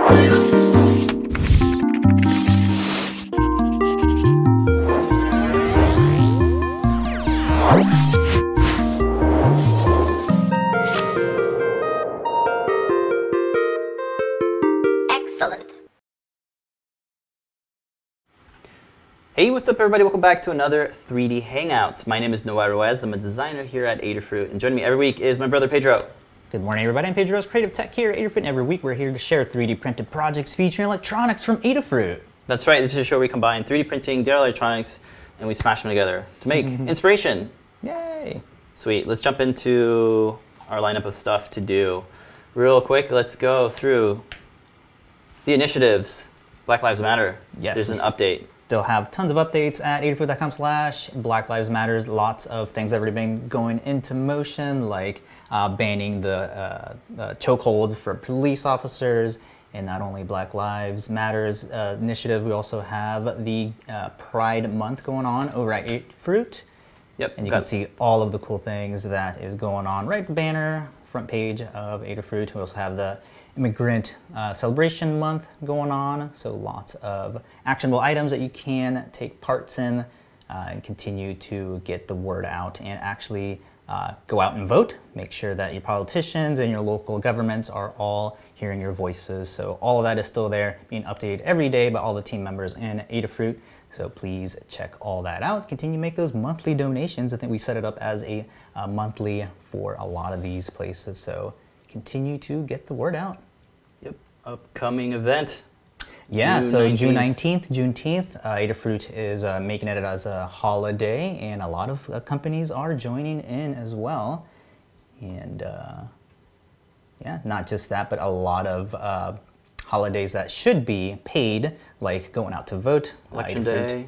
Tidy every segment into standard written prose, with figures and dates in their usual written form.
Excellent. Hey, what's up everybody? Welcome back to another 3D Hangouts. My name is Noah Ruiz. I'm a designer here at Adafruit, and joining me every week is my brother Pedro. Good morning everybody, I'm Pedro's Creative Tech here at Adafruit, and every week we're here to share 3D printed projects featuring electronics from Adafruit. That's right, this is a show where we combine 3D printing, DIY electronics, and we smash them together to make inspiration. Yay! Sweet, let's jump into our lineup of stuff to do. Real quick, let's go through the initiatives. Black Lives Matter. Yes. There's an update. Still have tons of updates at adafruit.com/Black Lives Matters. Lots of things that have already been going into motion, like banning the chokeholds for police officers, and not only Black Lives Matters initiative, we also have the Pride Month going on over at Adafruit. Yep. And you can see all of the cool things that is going on right at the banner, front page of Adafruit. We also have the Immigrant Celebration Month going on, so lots of actionable items that you can take parts in and continue to get the word out and actually go out and vote. Make sure that your politicians and your local governments are all hearing your voices. So all of that is still there, being updated every day by all the team members in Adafruit. So please check all that out. Continue to make those monthly donations. I think we set it up as a monthly for a lot of these places. So continue to get the word out. Yep. Upcoming event. Yeah, so June 19th, Juneteenth, Adafruit is making it as a holiday, and a lot of companies are joining in as well. And yeah, not just that, but a lot of holidays that should be paid, like going out to vote. Election Day.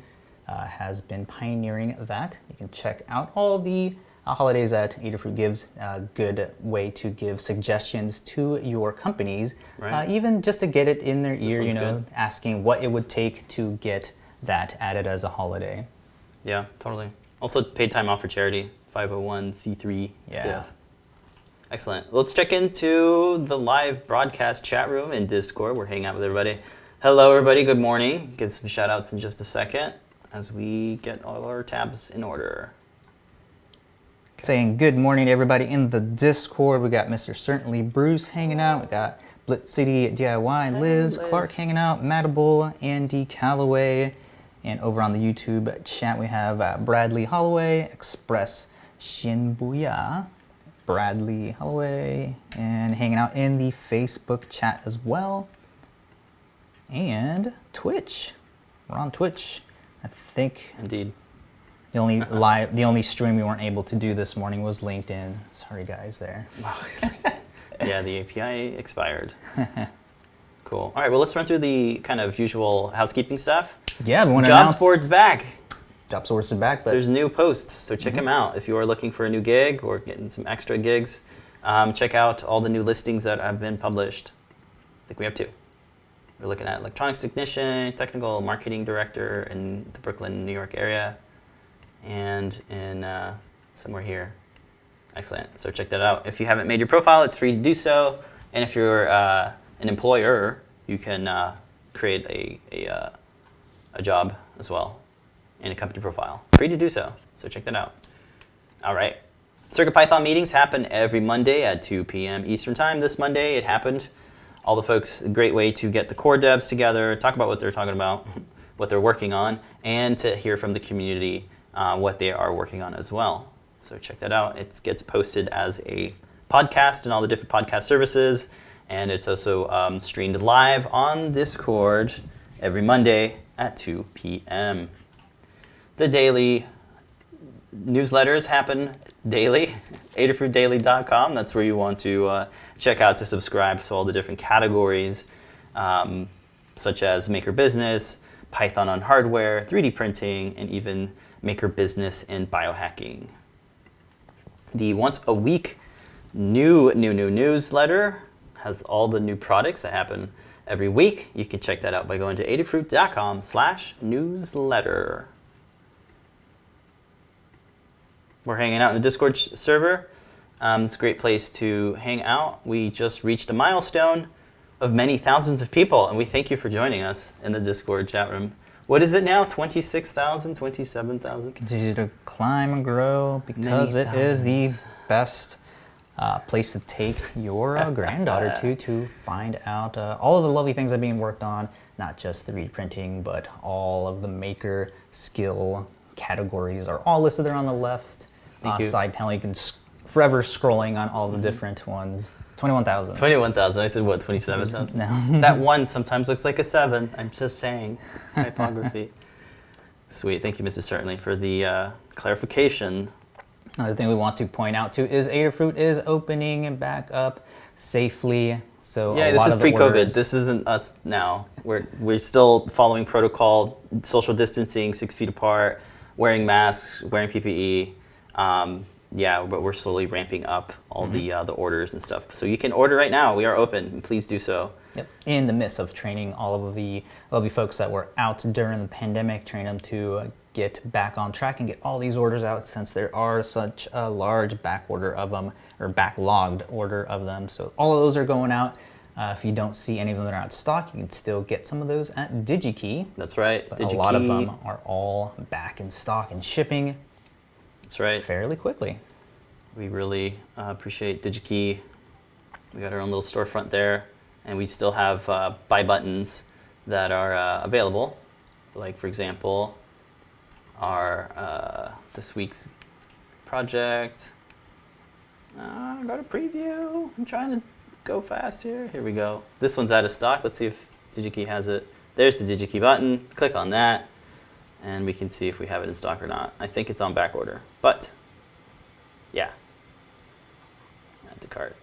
Has been pioneering that. You can check out all the holidays that Adafruit gives. A good way to give suggestions to your companies, right. Even just to get it in their ear, you know, good. asking what it would take to get that added as a holiday. Yeah, totally. Also paid time off for charity, 501c3 Yeah. stuff. Excellent. Let's check into the live broadcast chat room in Discord. We're hanging out with everybody. Hello, everybody. Good morning. Get some shout outs in just a second as we get all our tabs in order. Saying good morning to everybody in the Discord. We got Mr. Certainly Bruce hanging out. We got Blitz City DIY, Liz, Liz. Clark hanging out, Madable, Andy Calloway. And over on the YouTube chat, we have Bradley Holloway, Express Shinbuya, Bradley Holloway, and hanging out in the Facebook chat as well. And Twitch. We're on Twitch. I think Indeed. the only stream we weren't able to do this morning was LinkedIn. Sorry guys there. Yeah, the API expired. Cool. All right, well, let's run through the kind of usual housekeeping stuff. Yeah, we want to Jobs announce board's back. Jobs board's back, but There's new posts, so check them out. If you are looking for a new gig or getting some extra gigs, check out all the new listings that have been published. I think we have two. We're looking at electronics technician, technical marketing director in the Brooklyn, New York area, and in somewhere here. Excellent. So check that out. If you haven't made your profile, it's free to do so. And if you're an employer, you can create a job as well and a company profile. Free to do so. So check that out. All right. CircuitPython meetings happen every Monday at 2 p.m. Eastern Time. This Monday it happened. All the folks, a great way to get the core devs together, talk about what they're talking about, what they're working on, and to hear from the community what they are working on as well. So check that out. It gets posted as a podcast in all the different podcast services, and it's also streamed live on Discord every Monday at 2 p.m. The daily newsletters happen daily. Adafruitdaily.com. That's where you want to check out to subscribe to all the different categories, such as Maker Business, Python on hardware, 3D printing, and even Maker Business and biohacking. The once a week new newsletter has all the new products that happen every week. You can check that out by going to adafruit.com/newsletter. We're hanging out in the Discord server. It's a great place to hang out. We just reached a milestone. of many thousands of people, and we thank you for joining us in the Discord chat room. What is it now? 26,000, 27,000? Continue to climb and grow because Many it is the thousands. best place to take your granddaughter to find out all of the lovely things that are being worked on, not just the 3D printing, but all of the maker skill categories are all listed there on the left Thank you. side panel. You can forever scrolling on all the different ones. 21,000. 21,000. I said what? 27,000? No. That one sometimes looks like a 7. I'm just saying. Typography. Sweet. Thank you, Mrs. Certainly, for the clarification. Another thing we want to point out too is Adafruit is opening back up safely. So Yeah, a this lot is of the pre-COVID. orders- This isn't us now. We're still following protocol, social distancing, 6 feet apart, wearing masks, wearing PPE. Yeah, but we're slowly ramping up all the orders and stuff. So you can order right now. We are open. Please do so. Yep. In the midst of training all of the lovely folks that were out during the pandemic, train them to get back on track and get all these orders out, since there are such a large back order of them, or backlogged order of them. So all of those are going out. If you don't see any of them that are out of stock, you can still get some of those at DigiKey. That's right. But a lot of them are all back in stock and shipping That's right. fairly quickly. We really appreciate DigiKey. We got our own little storefront there, and we still have buy buttons that are available. Like, for example, our this week's project. Got a preview. I'm trying to go fast here. Here we go. This one's out of stock. Let's see if DigiKey has it. There's the DigiKey button. Click on that, and we can see if we have it in stock or not. I think it's on back order, but yeah. Add to cart.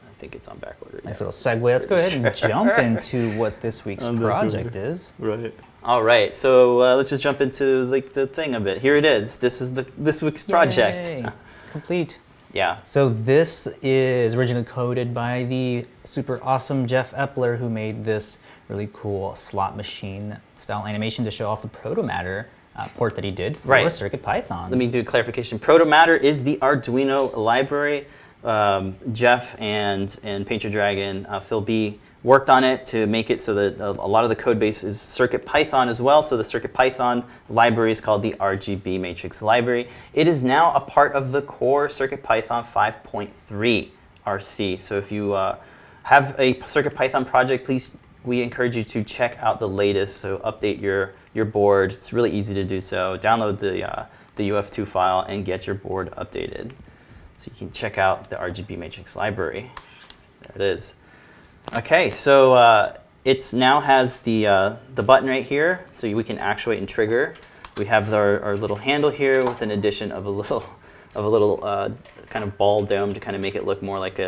I think it's on back order. Nice yes. little segue. Let's go ahead and Sure. jump into what this week's On back project order. is. Right. All right. So let's just jump into like the thing a bit. Here it is. This is this week's project. Yay. Complete. Yeah. So this is originally coded by the super awesome Jeff Epler, who made this really cool slot machine style animation to show off the Protomatter port that he did for Right. CircuitPython. Let me do a clarification. Protomatter is the Arduino library. Jeff and Paint Your Dragon, Phil B, worked on it to make it so that a lot of the code base is CircuitPython as well. So the CircuitPython library is called the RGB Matrix library. It is now a part of the core CircuitPython 5.3 RC. So if you have a CircuitPython project, please, we encourage you to check out the latest. So update your board. It's really easy to do so. Download the UF2 file and get your board updated. So you can check out the RGB Matrix library. There it is. Okay, so it now has the button right here, so we can actuate and trigger. We have our little handle here with an addition of a little kind of ball dome to kind of make it look more like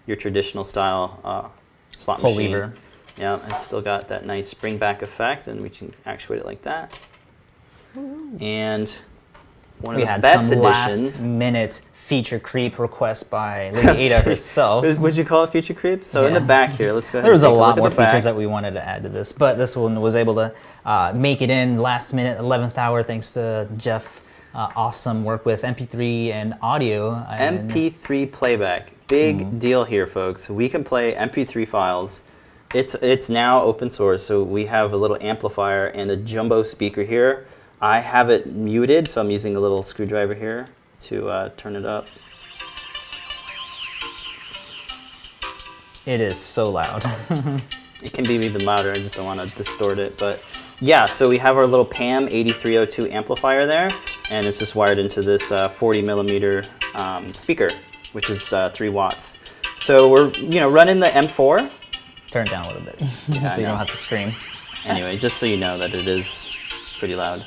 your traditional style slot Pull machine. lever. Yeah, it's still got that nice spring back effect, and we can actuate it like that. And one of we the had best some additions. last minute feature creep request by Lady Ada herself. Would you call it feature creep? So in the Yeah. back here, let's go ahead There was and a take lot look at more the back. features that we wanted to add to this, but this one was able to make it in last minute, 11th hour, thanks to Jeff. Awesome work with MP3 and audio. And MP3 playback. Big deal here, folks. We can play MP3 files. It's now open source, so we have a little amplifier and a jumbo speaker here. I have it muted, so I'm using a little screwdriver here to turn it up. It is so loud. It can be even louder, I just don't want to distort it. But yeah, so we have our little PAM8302 amplifier there, and it's just wired into this 40 millimeter speaker, which is 3 watts. So we're running the M4. Turn it down a little bit Yeah, so you I know. don't have to scream. Anyway, just so you know that it is pretty loud.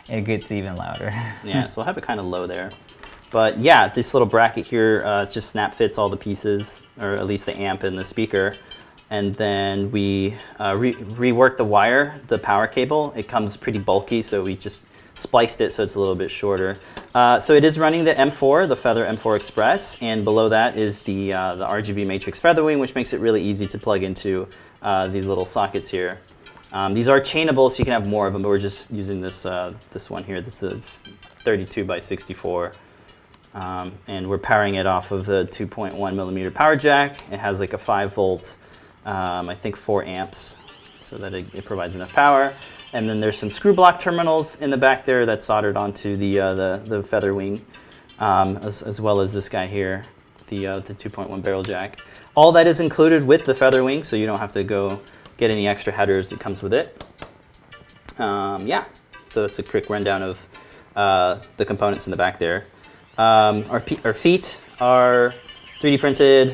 It gets even louder. Yeah, so we'll have it kind of low there. But yeah, this little bracket here just snap fits all the pieces, or at least the amp and the speaker. And then we reworked the wire, the power cable. It comes pretty bulky, so we just spliced it so it's a little bit shorter. So it is running the M4, the Feather M4 Express, and below that is the RGB Matrix FeatherWing, which makes it really easy to plug into these little sockets here. These are chainable, so you can have more of them, but we're just using this this one here. This is 32 by 64. And we're powering it off of the 2.1 millimeter power jack. It has like a 5 volt I think 4 amps, so that it provides enough power. And then there's some screw block terminals in the back there that's soldered onto the FeatherWing, as well as this guy here, the 2.1 barrel jack. All that is included with the FeatherWing, so you don't have to go get any extra headers. It comes with it. Yeah, so that's a quick rundown of the components in the back there. Our feet are 3D printed.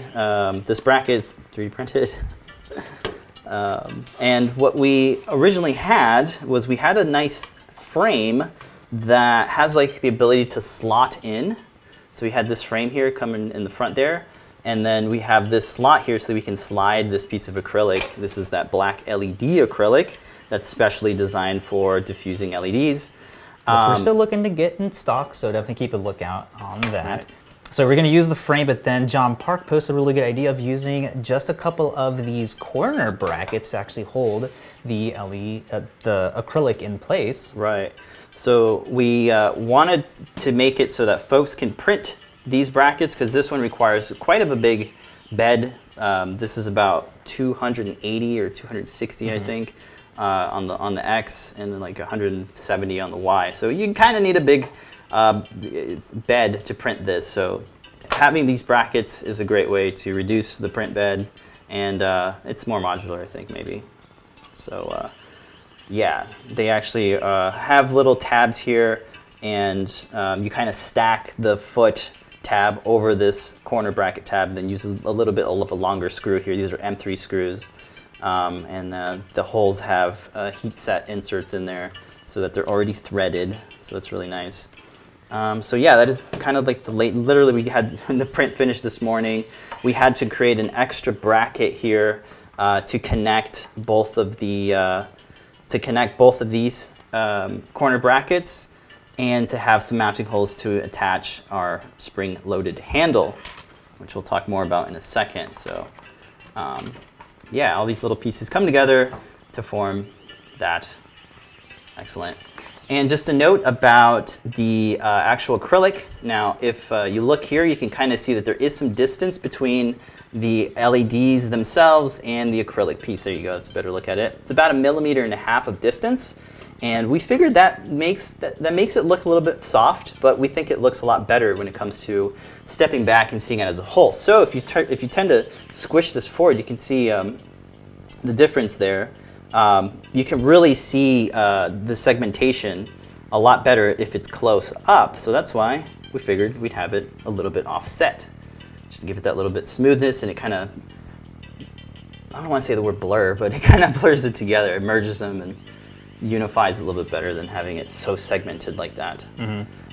This bracket is 3D printed. And what we originally had was we had a nice frame that has like the ability to slot in. So we had this frame here coming in the front there. And then we have this slot here so that we can slide this piece of acrylic. This is that black LED acrylic that's specially designed for diffusing LEDs. Which we're still looking to get in stock, so definitely keep a lookout on that. Right. So we're going to use the frame, but then John Park posted a really good idea of using just a couple of these corner brackets to actually hold the the acrylic in place. Right. So we wanted to make it so that folks can print these brackets, because this one requires quite of a big bed. This is about 280 or 260, I think, on the X, and then like 170 on the Y. So you kind of need a big bed to print this. So having these brackets is a great way to reduce the print bed, and it's more modular, I think, maybe. So yeah, they actually have little tabs here, and you kind of stack the foot tab over this corner bracket tab, and then use a little bit of a longer screw here. These are M3 screws, and the holes have heat set inserts in there so that they're already threaded, so that's really nice. So yeah, that is kind of like literally we had, when the print finished this morning, we had to create an extra bracket here to connect both of these corner brackets, and to have some mounting holes to attach our spring-loaded handle, which we'll talk more about in a second. So yeah, all these little pieces come together to form that. Excellent. And just a note about the actual acrylic. Now, if you look here, you can kind of see that there is some distance between the LEDs themselves and the acrylic piece. There you go, that's a better look at it. It's about 1.5 millimeters of distance. And we figured that makes it look a little bit soft, but we think it looks a lot better when it comes to stepping back and seeing it as a whole. So if you tend to squish this forward, you can see the difference there. You can really see the segmentation a lot better if it's close up. So that's why we figured we'd have it a little bit offset, just to give it that little bit smoothness, and it kind of, I don't want to say the word blur, but it kind of blurs it together. It merges them and unifies a little bit better than having it so segmented like that.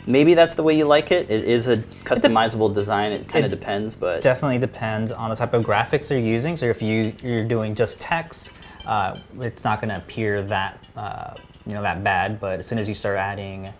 Maybe that's the way you like it. It is a customizable design. It kind of depends, but definitely depends on the type of graphics you're using. So if you're doing just text, it's not going to appear that that bad. But as soon as you start adding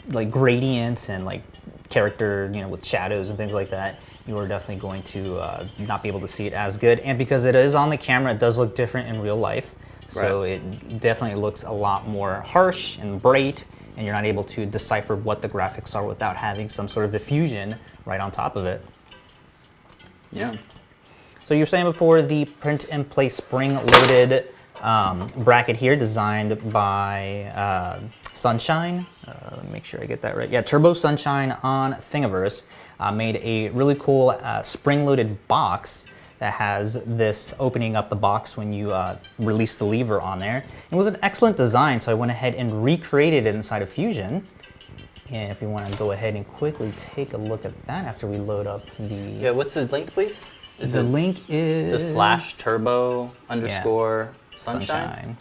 like gradients and like character, with shadows and things like that, you are definitely going to not be able to see it as good. And because it is on the camera, it does look different in real life. So right. It definitely looks a lot more harsh and bright, and you're not able to decipher what the graphics are without having some sort of diffusion right on top of it. Yeah. So you were saying before, the print and play spring-loaded bracket here, designed by Sunshine. Let me make sure I get that right. Yeah, Turbo Sunshine on Thingiverse made a really cool spring-loaded box that has this opening up the box when you release the lever on there. It was an excellent design, so I went ahead and recreated it inside of Fusion. And if you want to go ahead and quickly take a look at that after we load up the... Yeah, what's the link, please? The link is... Just /turbo _ sunshine?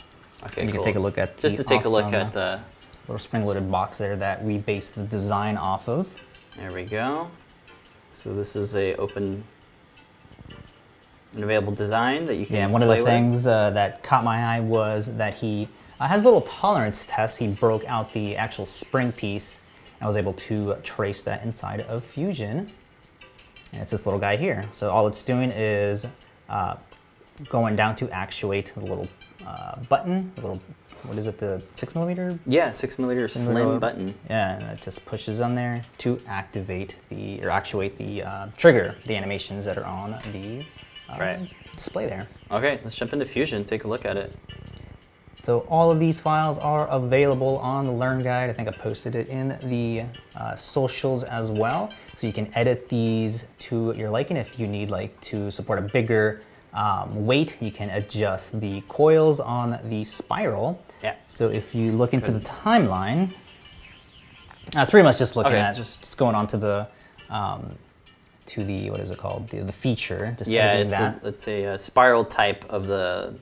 Okay, you cool. can take a look at just to take a look at the little spring-loaded box there that we based the design off of. There we go. So this is an available design that you can and one of the things that caught my eye was that he has a little tolerance test. He broke out the actual spring piece, and I was able to trace that inside of Fusion. And it's this little guy here. So all it's doing is going down to actuate the little button, the little, what is it, the 6mm? Yeah, 6mm slim button. Yeah, and it just pushes on there to activate actuate the trigger, the animations that are on the display there. Okay, let's jump into Fusion, take a look at it. So all of these files are available on the Learn Guide. I think I posted it in the socials as well. So you can edit these to your liking. If you need like to support a bigger weight, you can adjust the coils on the spiral. Yeah. So if you look into the timeline, it's pretty much just looking at just going on to the what is it called? The feature. Just editing that. It's a spiral type of the.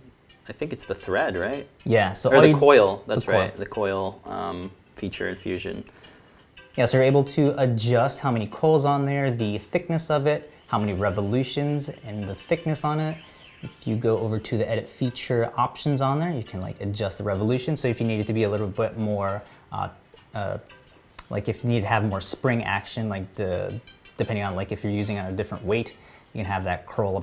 I think it's the thread, right? Yeah. So or the coil. That's the right. coil. The coil feature in Fusion. Yeah. So you're able to adjust how many coils on there, the thickness of it, how many revolutions, and the thickness on it. If you go over to the edit feature options on there, you can like adjust the revolution. So if you need it to be a little bit more, like if you need to have more spring action, like depending on like if you're using on a different weight, you can have that curl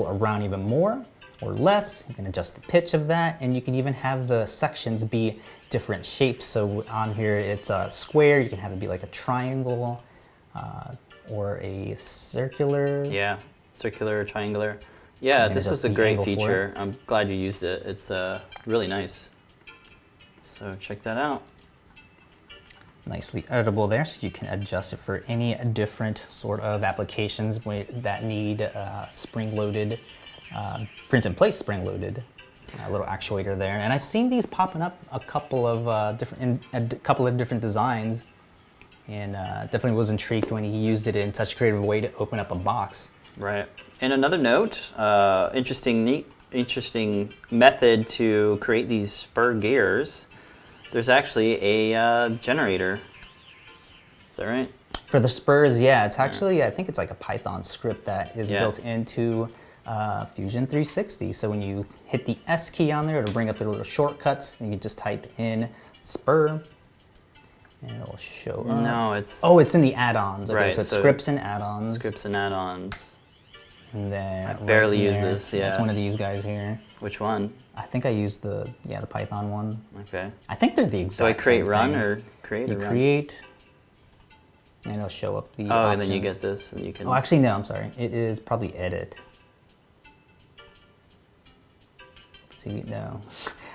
around even more or less. You can adjust the pitch of that, and you can even have the sections be different shapes. So on here it's a square, you can have it be like a triangle or a circular. Yeah, circular, triangular. Yeah, this is a great feature. I'm glad you used it. It's really nice. So check that out. Nicely editable there, so you can adjust it for any different sort of applications that need spring-loaded, print-in-place spring-loaded little actuator there. And I've seen these popping up a couple of different designs, and definitely was intrigued when he used it in such a creative way to open up a box. Right. And another note, interesting method to create these spur gears. There's actually a generator. Is that right? For the spurs, yeah. It's actually, I think it's like a Python script that is built into Fusion 360. So when you hit the S key on there, it'll bring up the little shortcuts. And you can just type in spur, and it'll show up. No, it's... Oh, it's in the add-ons. Okay, right, so it's scripts and add-ons. Scripts and add-ons. And then I barely use this, yeah. It's one of these guys here. Which one? I think I used the Python one. Okay. I think they're the exact same thing. So I create run or create you or run? Create, and it'll show up the options. And then you get this, and you can... Oh, actually, no, I'm sorry. It is probably edit. See, no.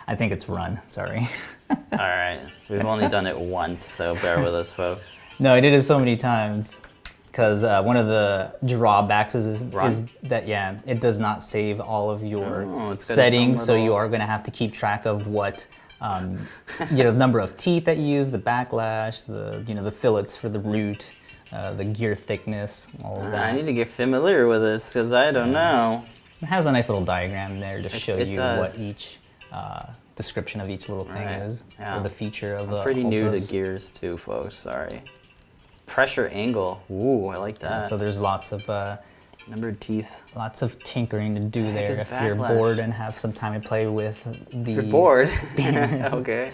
I think it's run, sorry. All right. We've only done it once, so bear with us, folks. No, I did it so many times. Because one of the drawbacks is that, yeah, it does not save all of your settings, so you are going to have to keep track of what, the number of teeth that you use, the backlash, the fillets for the root, the gear thickness, all of that. I need to get familiar with this because I don't know. It has a nice little diagram there to show you does. what each description of each little thing is, or the feature of the. I'm pretty new to gears too, folks. Sorry. Pressure angle. Ooh, I like that. Yeah, so there's lots of numbered teeth. Lots of tinkering to do there if you're bored and have some time to play with the. If you're bored. Okay.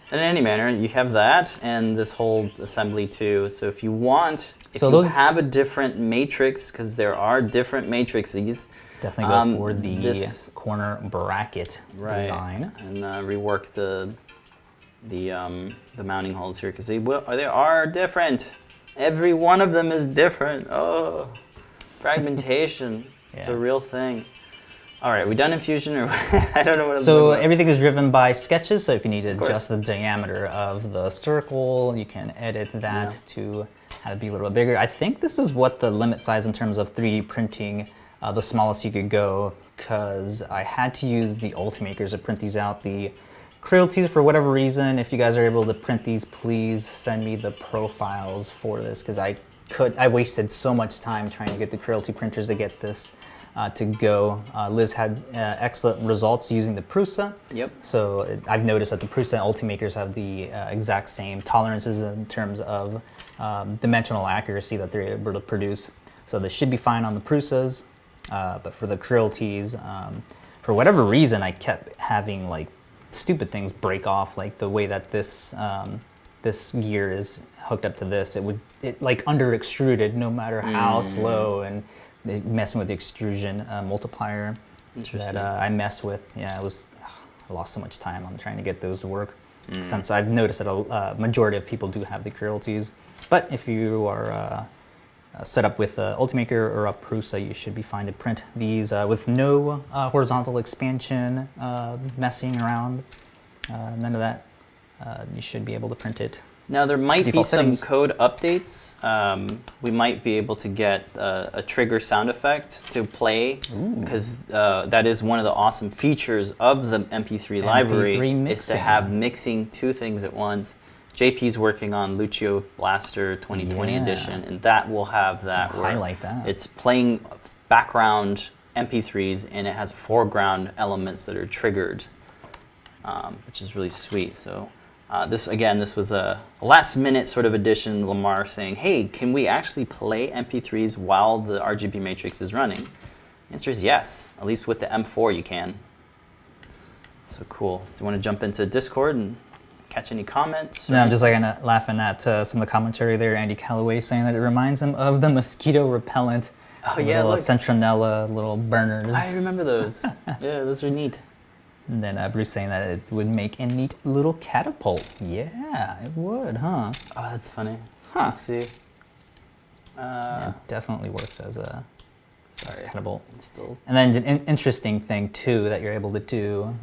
In any manner, you have that and this whole assembly too. So if you want, if you have a different matrix, because there are different matrices. Definitely go for the corner bracket design and rework the mounting holes here because they are different. Every one of them is different. Oh, fragmentation. It's a real thing. All right, we done in Fusion, or I don't know what. So everything is driven by sketches. So if you need to adjust the diameter of the circle, you can edit that to have it be a little bit bigger. I think this is what the limit size in terms of 3D printing, the smallest you could go, because I had to use the Ultimakers to print these out. The Crealties, for whatever reason, if you guys are able to print these, please send me the profiles for this, because I wasted so much time trying to get the Creality printers to get this to go. Liz had excellent results using the Prusa. Yep. So I've noticed that the Prusa and Ultimakers have the exact same tolerances in terms of dimensional accuracy that they're able to produce. So they should be fine on the Prusas, but for the Crealties, for whatever reason, I kept having like stupid things break off, like the way that this this gear is hooked up to this. It like under extruded no matter how slow, and messing with the extrusion multiplier that I mess with. Yeah, I lost so much time on trying to get those to work. Since I've noticed that a majority of people do have the Crealties, but if you are set up with Ultimaker or Prusa, you should be fine to print these with no horizontal expansion, messing around, none of that. You should be able to print it. Now there might be Default some settings. code updates. We might be able to get a trigger sound effect to play, because that is one of the awesome features of the MP3 library, is to mixing. have mixing two things at once. JP's working on Lucio Blaster 2020 Yeah. edition, and that will have that. I'll highlight that. It's playing background MP3s, and it has foreground elements that are triggered, which is really sweet. So. This was a last-minute sort of addition. Lamar saying, "Hey, can we actually play MP3s while the RGB Matrix is running?" The answer is yes. At least with the M4, you can. So cool. Do you want to jump into Discord and catch any comments? No, I'm just like laughing at some of the commentary there. Andy Calloway saying that it reminds him of the mosquito repellent. Oh yeah, little look. Centronella little burners. I remember those. Yeah, those are neat. And then Bruce saying that it would make a neat little catapult. Yeah, it would, huh? Oh, that's funny. Huh. Let's see. It definitely works as a catapult. I'm still. And then an interesting thing too that you're able to do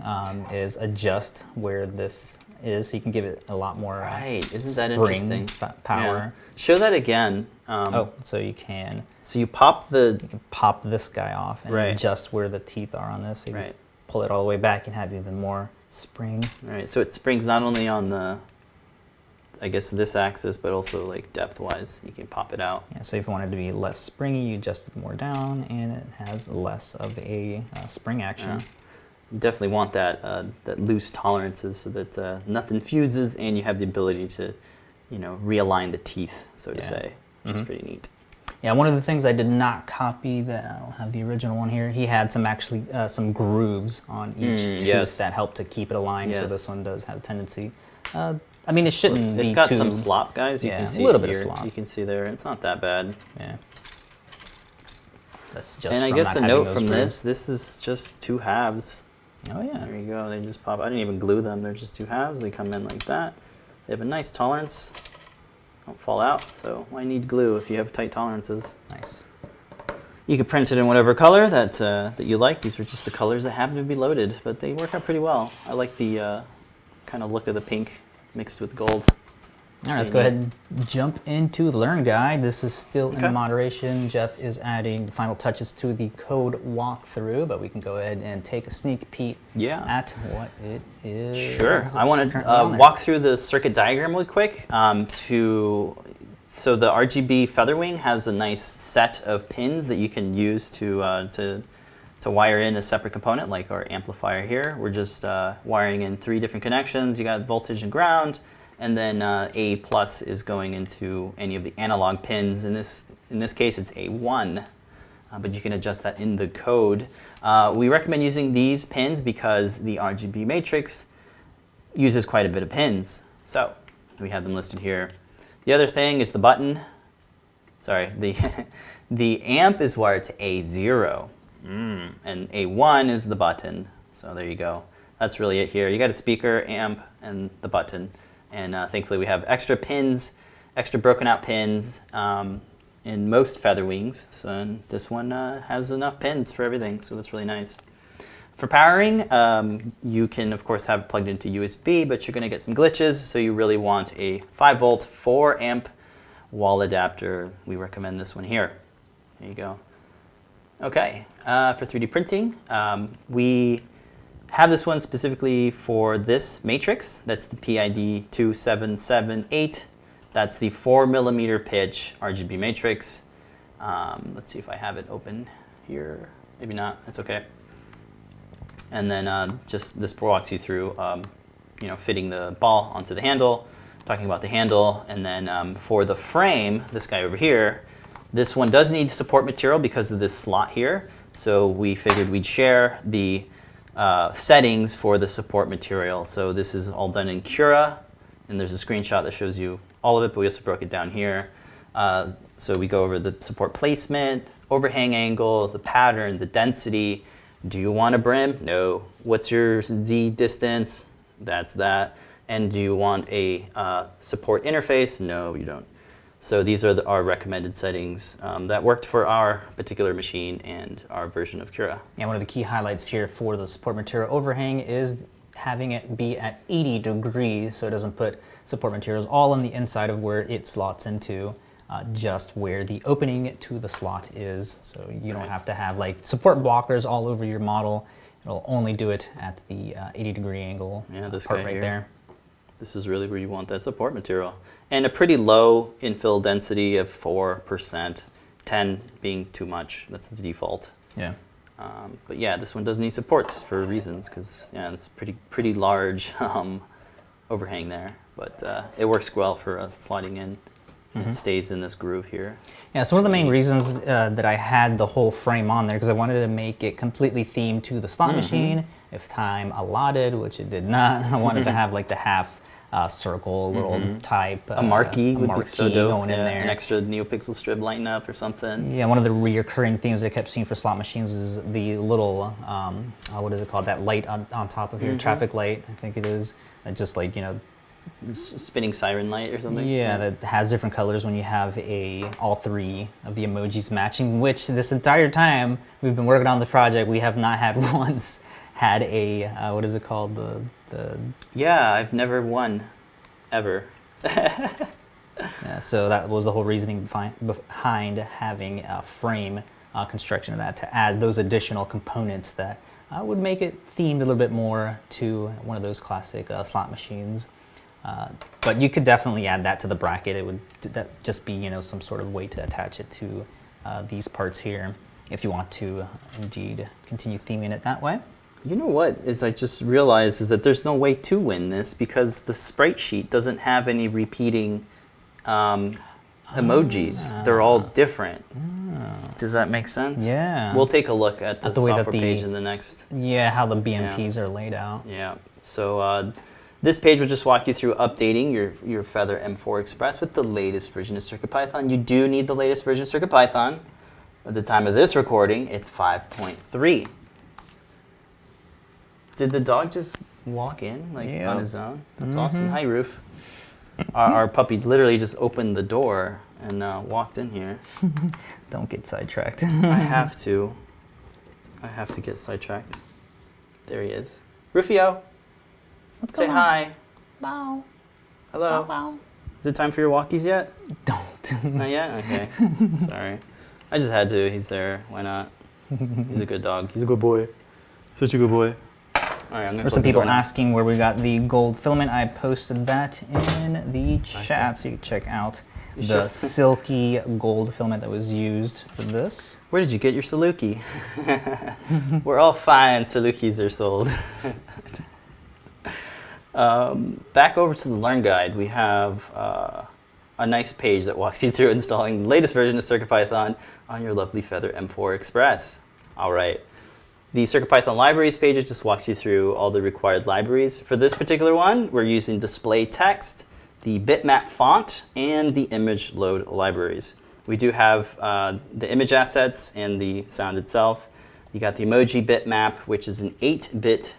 is adjust where this is, so you can give it a lot more Right. Isn't that spring interesting? power. Yeah. Show that again. So you can So you pop the. pop this guy off and Right. adjust where the teeth are on this. So you Right. pull it all the way back and have even more spring. Right, so it springs not only on the, I guess, this axis, but also like depth-wise. You can pop it out. Yeah, so if you want it to be less springy, you adjust it more down, and it has less of a spring action. Yeah. You definitely want that that loose tolerances so that nothing fuses, and you have the ability to, realign the teeth, so to say, which is pretty neat. Yeah, one of the things I did not copy, that I don't have the original one here, he had some grooves on each tooth yes. that help to keep it aligned, so Yes. this one does have a tendency. I mean, it shouldn't be It's got too... some slop, guys. You yeah, can a see little it bit of here. slop. You can see there. It's not that bad. Yeah. That's just And I from guess not a having note those from grooves. this is just two halves. Oh, yeah. There you go. They just pop. I didn't even glue them. They're just two halves. They come in like that. They have a nice tolerance. Don't fall out. So why need glue if you have tight tolerances? Nice. You can print it in whatever color that you like. These are just the colors that happen to be loaded, but they work out pretty well. I like the kind of look of the pink mixed with gold. All right, let's go ahead and jump into the Learn Guide. This is still Okay. in moderation. Jeff is adding final touches to the code walkthrough, but we can go ahead and take a sneak peek at what it is. Sure. I want to currently on there. walk through the circuit diagram really quick. So the RGB FeatherWing has a nice set of pins that you can use to wire in a separate component, like our amplifier here. We're just wiring in 3 different connections. You got voltage and ground, and then A+ is going into any of the analog pins. In this case, it's A1, but you can adjust that in the code. We recommend using these pins because the RGB Matrix uses quite a bit of pins. So we have them listed here. The other thing is the button. Sorry, the amp is wired to A0, and A1 is the button. So there you go. That's really it here. You got a speaker, amp, and the button. And thankfully we have extra pins, extra broken out pins in most FeatherWings. So this one has enough pins for everything, so that's really nice. For powering, you can of course have it plugged into USB, but you're going to get some glitches, so you really want a 5-volt 4 amp wall adapter. We recommend this one here. There you go. Okay, for 3D printing, we have this one specifically for this matrix. That's the PID2778. That's the 4mm pitch RGB matrix. Let's see if I have it open here. Maybe not. That's okay. And then just this walks you through, fitting the ball onto the handle, talking about the handle, and then for the frame, this guy over here, this one does need support material because of this slot here. So we figured we'd share the settings for the support material. So this is all done in Cura, and there's a screenshot that shows you all of it, but we also broke it down here. So we go over the support placement, overhang angle, the pattern, the density. Do you want a brim? No. What's your Z distance? That's that. And do you want a support interface? No, you don't. So these are our recommended settings that worked for our particular machine and our version of Cura. And one of the key highlights here for the support material overhang is having it be at 80 degrees so it doesn't put support materials all on the inside of where it slots into, just where the opening to the slot is. So you don't have to have like support blockers all over your model. It'll only do it at the 80-degree angle. Yeah, this part guy right here. there. This is really where you want that support material. And a pretty low infill density of 4%, 10 being too much. That's the default. Yeah. But yeah, this one does need supports for reasons, because yeah, it's pretty large overhang there. But it works well for sliding in. It stays in this groove here. Yeah, so one of the main reasons that I had the whole frame on there, because I wanted to make it completely themed to the slot machine, if time allotted, which it did not. I wanted to have like the half circle little type. A marquee would be so dope. Going in there. An extra NeoPixel strip lighting up or something. Yeah, one of the reoccurring themes I kept seeing for slot machines is the little, what is it called, that light on top of here, traffic light, I think it is. That just like, you know, spinning siren light or something? Yeah, that has different colors when you have all three of the emojis matching, which this entire time we've been working on the project, we have not had once had a, what is it called? Yeah, I've never won, ever. Yeah, so that was the whole reasoning behind having a frame construction of that, to add those additional components that would make it themed a little bit more to one of those classic slot machines. But you could definitely add that to the bracket. It would just be, you know, some sort of way to attach it to these parts here, if you want to indeed continue theming it that way. You know what I just realized is that there's no way to win this, because the sprite sheet doesn't have any repeating emojis. They're all different. Does that make sense? Yeah. We'll take a look at the way software that page in the next. Yeah, how the BMPs are laid out. Yeah. So this page will just walk you through updating your Feather M4 Express with the latest version of CircuitPython. You do need the latest version of CircuitPython. At the time of this recording, it's 5.3. Did the dog just walk in on his own? That's awesome. Hi, Roof. Our puppy literally just opened the door and walked in here. Don't get sidetracked. I have to get sidetracked. There he is. Rufio, say hi. Bow. Hello. Bow, bow. Is it time for your walkies yet? Don't. Not yet? Okay. Sorry. I just had to. He's there. Why not? He's a good dog. He's a good boy. Such a good boy. All right, I'm gonna There's close some the people door now. asking where we got the gold filament. I posted that in the chat, so you can check out the silky gold filament that was used for this. Where did you get your Saluki? We're all fine. Salukis are sold. Back over to the Learn Guide, we have a nice page that walks you through installing the latest version of CircuitPython on your lovely Feather M4 Express. All right. The CircuitPython libraries page just walks you through all the required libraries. For this particular one, we're using display text, the bitmap font, and the image load libraries. We do have the image assets and the sound itself. You got the emoji bitmap, which is an 8-bit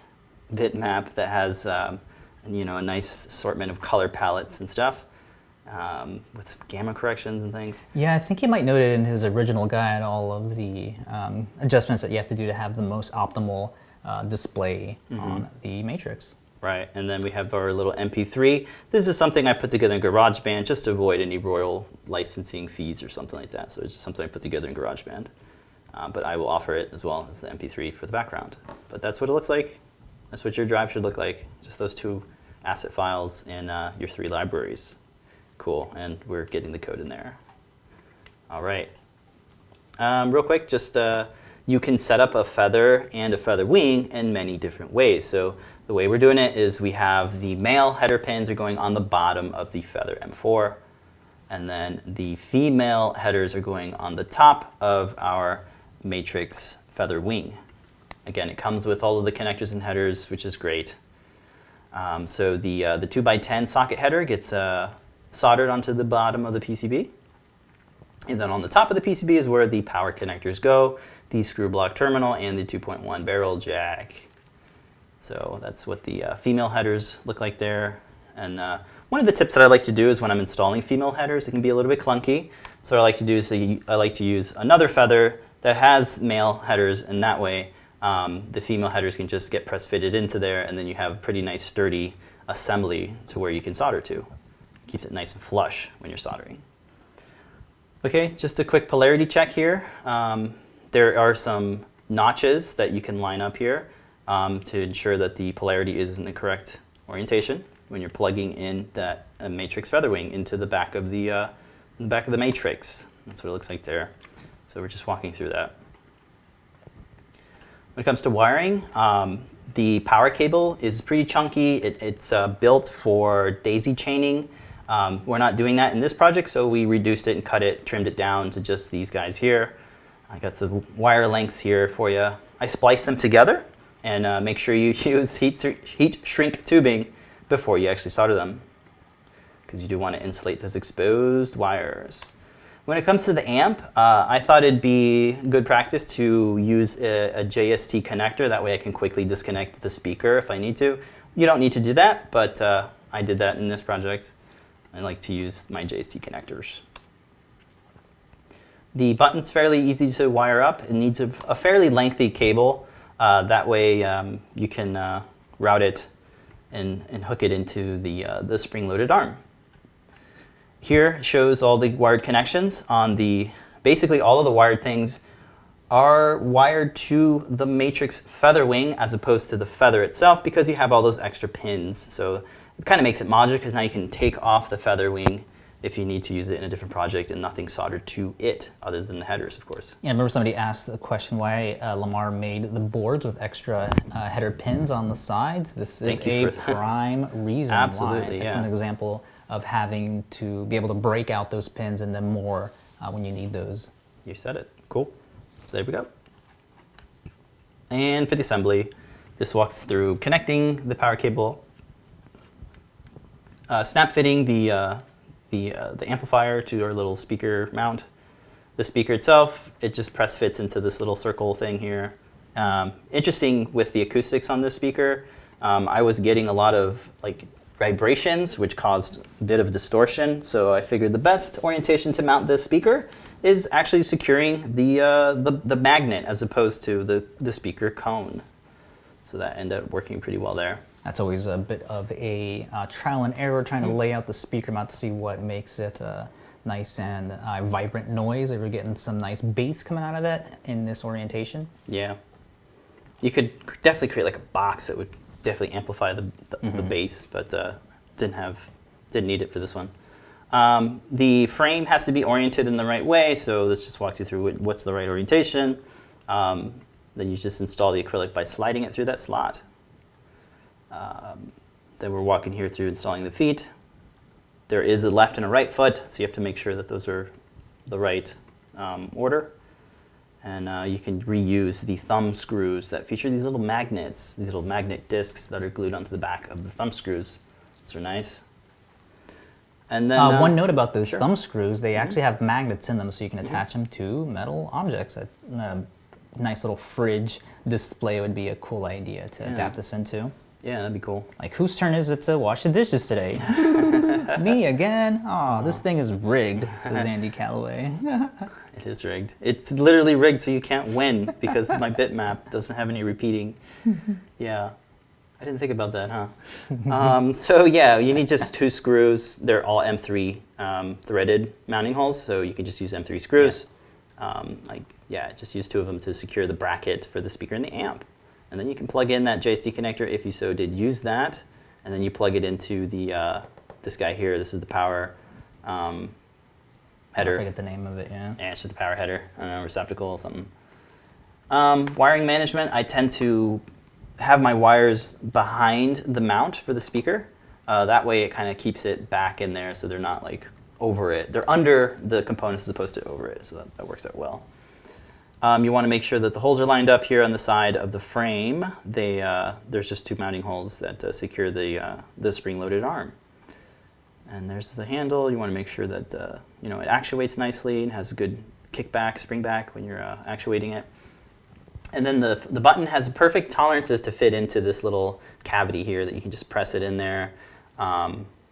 bitmap that has a nice assortment of color palettes and stuff. With some gamma corrections and things. Yeah, I think he might note it in his original guide, all of the adjustments that you have to do to have the most optimal display on the Matrix. Right, and then we have our little MP3. This is something I put together in GarageBand just to avoid any royal licensing fees or something like that. So it's just something I put together in GarageBand. But I will offer it as well as the MP3 for the background. But that's what it looks like. That's what your drive should look like. Just those 2 asset files and your 3 libraries. Cool, and we're getting the code in there. All right. Real quick, just you can set up a feather and a feather wing in many different ways. So the way we're doing it is we have the male header pins are going on the bottom of the Feather M4, and then the female headers are going on the top of our Matrix Feather Wing. Again, it comes with all of the connectors and headers, which is great. So the 2x10 socket header gets soldered onto the bottom of the PCB. And then on the top of the PCB is where the power connectors go, the screw block terminal, and the 2.1 barrel jack. So that's what the female headers look like there. And One of the tips that I like to do is when I'm installing female headers, it can be a little bit clunky. So what I like to do is I like to use another feather that has male headers, and that way the female headers can just get press fitted into there, and then you have a pretty nice sturdy assembly to where you can solder to. Keeps it nice and flush when you're soldering. Okay, just a quick polarity check here. There are some notches that you can line up here to ensure that the polarity is in the correct orientation when you're plugging in that Matrix FeatherWing into the back of the matrix. That's what it looks like there. So we're just walking through that. When it comes to wiring, the power cable is pretty chunky. It's built for daisy chaining. We're not doing that in this project, so we reduced it and cut it, trimmed it down to just these guys here. I got some wire lengths here for you. I spliced them together, and make sure you use heat shrink tubing before you actually solder them, because you do want to insulate those exposed wires. When it comes to the amp, I thought it'd be good practice to use a JST connector. That way I can quickly disconnect the speaker if I need to. You don't need to do that, but I did that in this project. I like to use my JST connectors. The button's fairly easy to wire up. It needs a fairly lengthy cable. That way you can route it and hook it into the spring-loaded arm. Here shows all the wired connections on basically all of the wired things are wired to the Matrix FeatherWing as opposed to the feather itself, because you have all those extra pins. So it kind of makes it modular, because now you can take off the FeatherWing if you need to use it in a different project and nothing soldered to it other than the headers, of course. Yeah, I remember somebody asked the question why Lamar made the boards with extra header pins on the sides. This is a prime reason Absolutely, why. It's an example of having to be able to break out those pins and then more when you need those. You said it. Cool. So there we go. And for the assembly, this walks through connecting the power cable, snap fitting the amplifier to our little speaker mount. The speaker itself, it just press fits into this little circle thing here. Interesting with the acoustics on this speaker, I was getting a lot of vibrations, which caused a bit of distortion. So I figured the best orientation to mount this speaker is actually securing the magnet as opposed to the speaker cone. So that ended up working pretty well there. That's always a bit of a trial and error, trying to lay out the speaker mount to see what makes it nice and vibrant noise. We're getting some nice bass coming out of it in this orientation. Yeah. You could definitely create like a box that would definitely amplify the bass, but didn't need it for this one. The frame has to be oriented in the right way, so let's just walk you through what's the right orientation. Then you just install the acrylic by sliding it through that slot. Then we're walking here through installing the feet. There is a left and a right foot, so you have to make sure that those are the right order. And you can reuse the thumb screws that feature these little magnets, these little magnet discs that are glued onto the back of the thumb screws. Those are nice. And then one note about those thumb screws, they actually have magnets in them, so you can attach them to metal objects. A nice little fridge display would be a cool idea to adapt this into. Yeah, that'd be cool. Like, whose turn is it to wash the dishes today? Me again? Oh, this thing is rigged, says Andy Calloway. It is rigged. It's literally rigged so you can't win because my bitmap doesn't have any repeating. Yeah. I didn't think about that, huh? So yeah, you need just 2 screws. They're all M3 threaded mounting holes, so you can just use M3 screws. Just use 2 of them to secure the bracket for the speaker and the amp. And then you can plug in that JST connector if you so did use that. And then you plug it into the this guy here. This is the power header. I forget the name of it, yeah. Yeah, it's just a power header. I don't know, receptacle or something. Wiring management, I tend to have my wires behind the mount for the speaker. That way it kind of keeps it back in there so they're not like over it. They're under the components as opposed to over it, so that works out well. You want to make sure that the holes are lined up here on the side of the frame. There's just 2 mounting holes that secure the spring-loaded arm. And there's the handle. You want to make sure that it actuates nicely and has good kickback, spring back when you're actuating it. And then the button has perfect tolerances to fit into this little cavity here that you can just press it in there.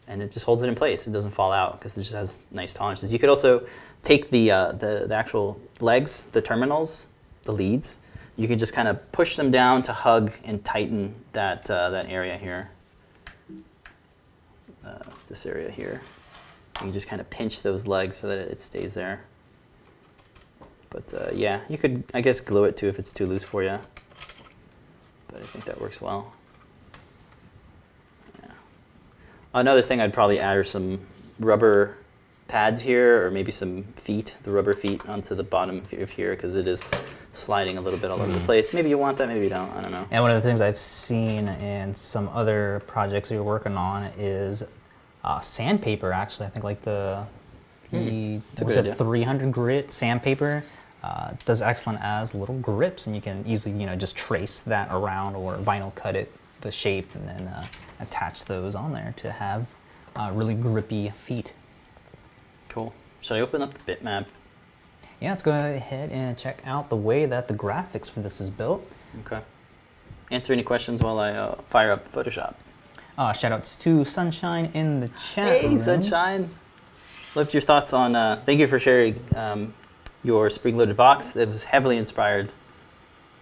and it just holds it in place. It doesn't fall out because it just has nice tolerances. You could also take the actual legs, the terminals, the leads. You could just kind of push them down to hug and tighten that that area here, this area here. You just kind of pinch those legs so that it stays there. But yeah, you could, I guess, glue it too if it's too loose for you. But I think that works well. Yeah. Another thing I'd probably add are some rubber pads here, or maybe some feet, the rubber feet onto the bottom of here, because it is sliding a little bit all over the place. Maybe you want that, maybe you don't, I don't know. And one of the things I've seen in some other projects you're working on is sandpaper, actually. I think like the what's it, 300 grit sandpaper does excellent as little grips, and you can easily, you know, just trace that around or vinyl cut it, the shape, and then attach those on there to have really grippy feet. Cool. Should I open up the bitmap? Yeah, let's go ahead and check out the way that the graphics for this is built. Okay. Answer any questions while I fire up Photoshop. Shout outs to Sunshine in the chat Hey, room. Sunshine. Loved your thoughts on, thank you for sharing your spring-loaded box. It was heavily inspired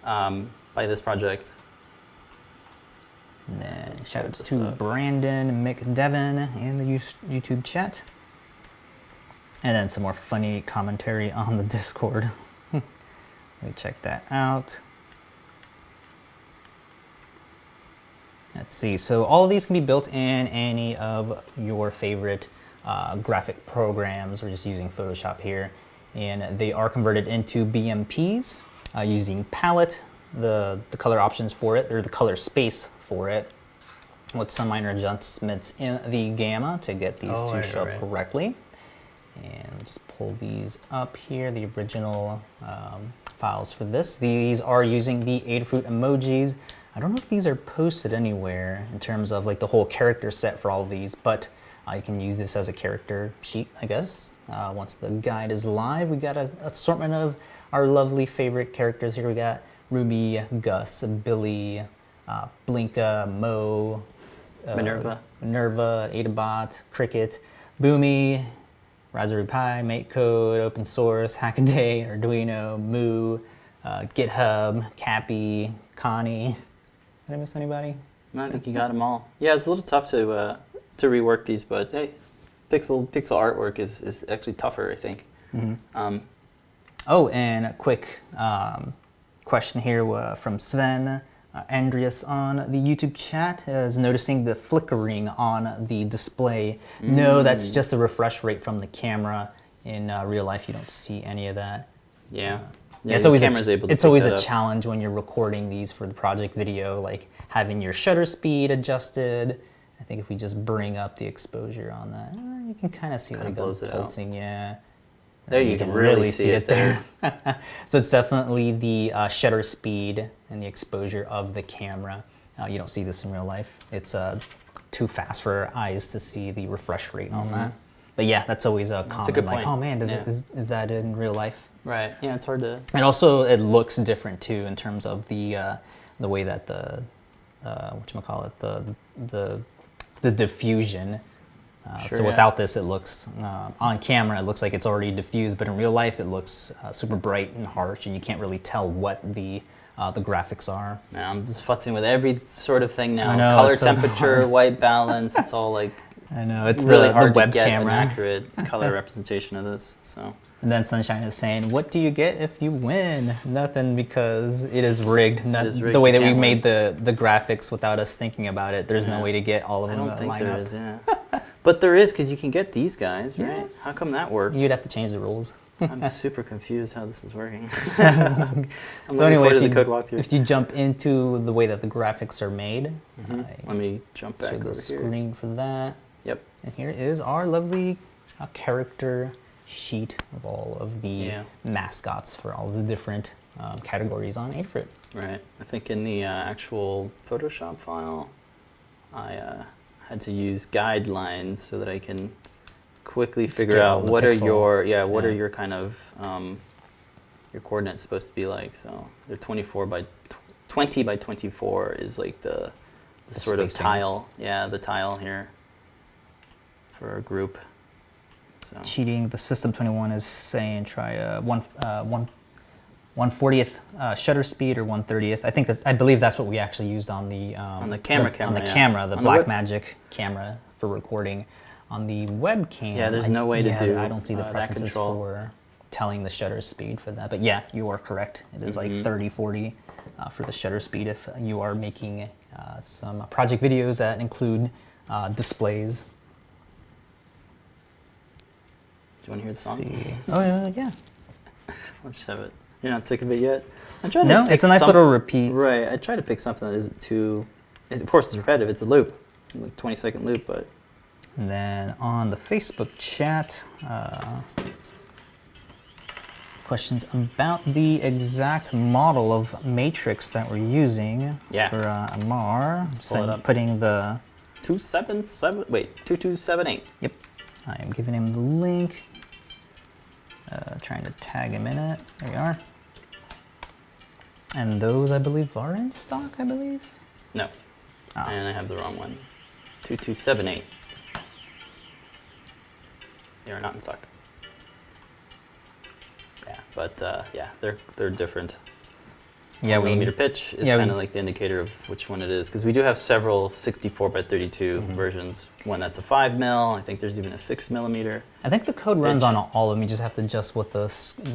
by this project. And then Let's shout pull outs this to up. Brandon McDevin in the YouTube chat. And then some more funny commentary on the Discord. Let me check that out. Let's see, so all of these can be built in any of your favorite graphic programs. We're just using Photoshop here. And they are converted into BMPs using palette, the color options for it, or the color space for it, with some minor adjustments in the gamma to get these to show up correctly. And just pull these up here, the original files for this. These are using the Adafruit emojis. I don't know if these are posted anywhere in terms of like the whole character set for all of these, but you can use this as a character sheet, I guess. Once the guide is live, we got an assortment of our lovely favorite characters here. We got Ruby, Gus, Billy, Blinka, Mo, Minerva, Adabot, Cricket, Boomy, Raspberry Pi, MateCode, Open Source, Hackaday, Arduino, Moo, GitHub, Cappy, Connie. Did I miss anybody? No, I think you got them all. Yeah, it's a little tough to rework these, but hey, pixel artwork is actually tougher, I think. Mm-hmm. Oh, and a quick question here from Sven. Andreas on the YouTube chat is noticing the flickering on the display. No, that's just the refresh rate from the camera. In real life, you don't see any of that. Yeah. Yeah, it's always a challenge when you're recording these for the project video, like having your shutter speed adjusted. I think if we just bring up the exposure on that, you can kind of see like the pulsing. Yeah. There you can really see it there. So it's definitely the shutter speed and the exposure of the camera. You don't see this in real life. It's too fast for our eyes to see the refresh rate on that. But yeah, that's always a common, good like, point. oh man, is that in real life? Right. Yeah, it's hard to. And also, it looks different too in terms of the way that the whatchamacallit, the diffusion. So without this, it looks on camera, it looks like it's already diffused, but in real life, it looks super bright and harsh, and you can't really tell what the graphics are. Yeah, I'm just futzing with every sort of thing now. I know, Color, it's so temperature, hard. white balance. It's all like. I know, it's really the hard web to get camera. an accurate color representation of this. So. And then Sunshine is saying, "What do you get if you win? Nothing, because it is rigged. The way that we made the graphics without us thinking about it, there's no way to get all of them to line up." I don't think there is, yeah. But there is, because you can get these guys, right? Yeah. How come that works? You'd have to change the rules. I'm super confused how this is working. So anyway, the code walkthrough. if you jump into the way that the graphics are made, Let me jump back show over the here. screen for that. Yep. And here is our lovely character sheet of all of the mascots for all of the different categories on Adafruit. Right. I think in the actual Photoshop file, I had to use guidelines so that I can quickly figure out what are your kind of your coordinates supposed to be like. So they're 20 by 24 is like the sort of spacing. tile. Yeah, the tile here. for our group. So Cheating. The System 21 is saying try 1/40th shutter speed or 1/30th. I believe that's what we actually used on the camera, the yeah. camera, the On the Blackmagic camera for recording. On the webcam, yeah, there's no way to do. I don't see the that preferences control. for telling the shutter speed for that. But yeah, you are correct. It is like 30, 40 for the shutter speed if you are making some project videos that include displays. Do you want to hear the song? See. Oh yeah. Let's just have it. You're not sick of it yet? I'm trying No, to it's a nice little repeat. Right. I try to pick something that isn't too. Of course, it's repetitive. It's a loop, like 20-second loop, but. And then on the Facebook chat, questions about the exact model of matrix that we're using for Amar. pull it up. Putting the 2278. Yep, I am giving him the link. Trying to tag him in it. There we are. And those, I believe, are in stock. I believe. No, and I have the wrong one. 2278. They are not in stock. Yeah, but yeah, they're different. Yeah, millimeter pitch is kind of like the indicator of which one it is, because we do have several 64x32 versions. One that's a 5 mil. I think there's even a 6 millimeter. I think the code runs on all of them. You just have to adjust what the